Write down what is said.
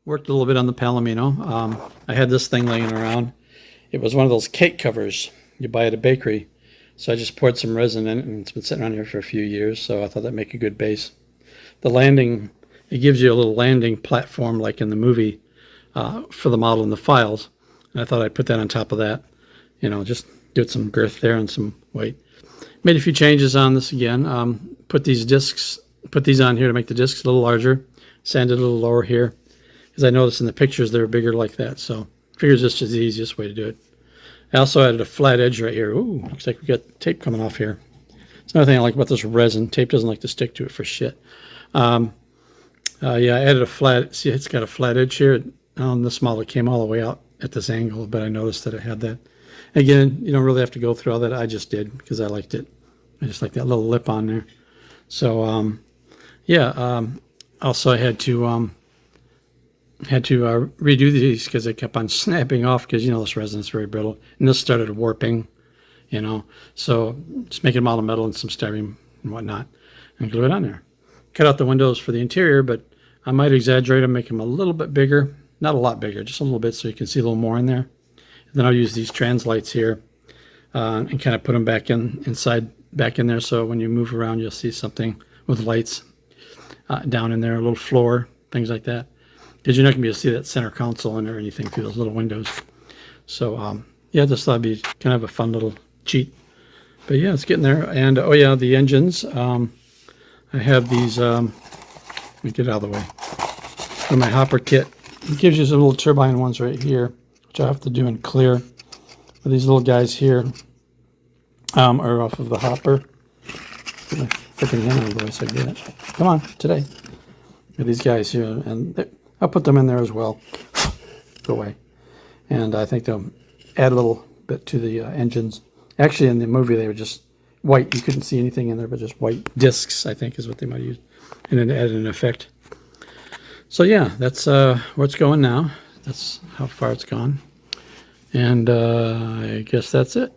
Worked a little bit on the Palomino. I had this thing laying around. It was one of those cake covers you buy at a bakery. So I just poured some resin in it, and it's been sitting around here for a few years, so I thought that'd make a good base. The landing, it gives you a little landing platform like in the movie for the model in the files. And I thought I'd put that on top of that. You know, just give it some girth there and some weight. Made a few changes on this again. Put these on here to make the discs a little larger. Sanded a little lower here. Because I noticed in the pictures they were bigger like that. So I figured this is the easiest way to do it. I also added a flat edge right here. Ooh, looks like we got tape coming off here. It's another thing I like about this resin. Tape doesn't like to stick to it for shit. Yeah, I added a flat, see it's got a flat edge here. On this model it came all the way out at this angle, but I noticed that it had that. Again, you don't really have to go through all that. I just did because I liked it. I just like that little lip on there. So, yeah, also I had to redo these because they kept on snapping off because, you know, this resin is very brittle. And this started warping, you know. So just making them out of metal and some styrene and whatnot. And glue it on there. Cut out the windows for the interior, but I might exaggerate them, make them a little bit bigger. Not a lot bigger, just a little bit so you can see a little more in there. And then I'll use these trans lights here and kind of put them back in there, so when you move around you'll see something with lights down in there, a little floor, things like that. Because you're not going to be able to see that center console in or anything through those little windows. So, yeah, this thought would be kind of a fun little cheat. But yeah, it's getting there. And, oh yeah, the engines. I have these, let me get it out of the way. For my hopper kit. It gives you some little turbine ones right here, which I have to do in clear. But these little guys here are off of the hopper. Get my freaking hand out of the way so I get it. Come on, today. These guys here, and I'll put them in there as well. Go away. And I think they'll add a little bit to the engines. Actually, in the movie, they were just white. You couldn't see anything in there, but just white discs, I think, is what they might use. And then add an effect. So, yeah, that's where it's going now. That's how far it's gone. And I guess that's it.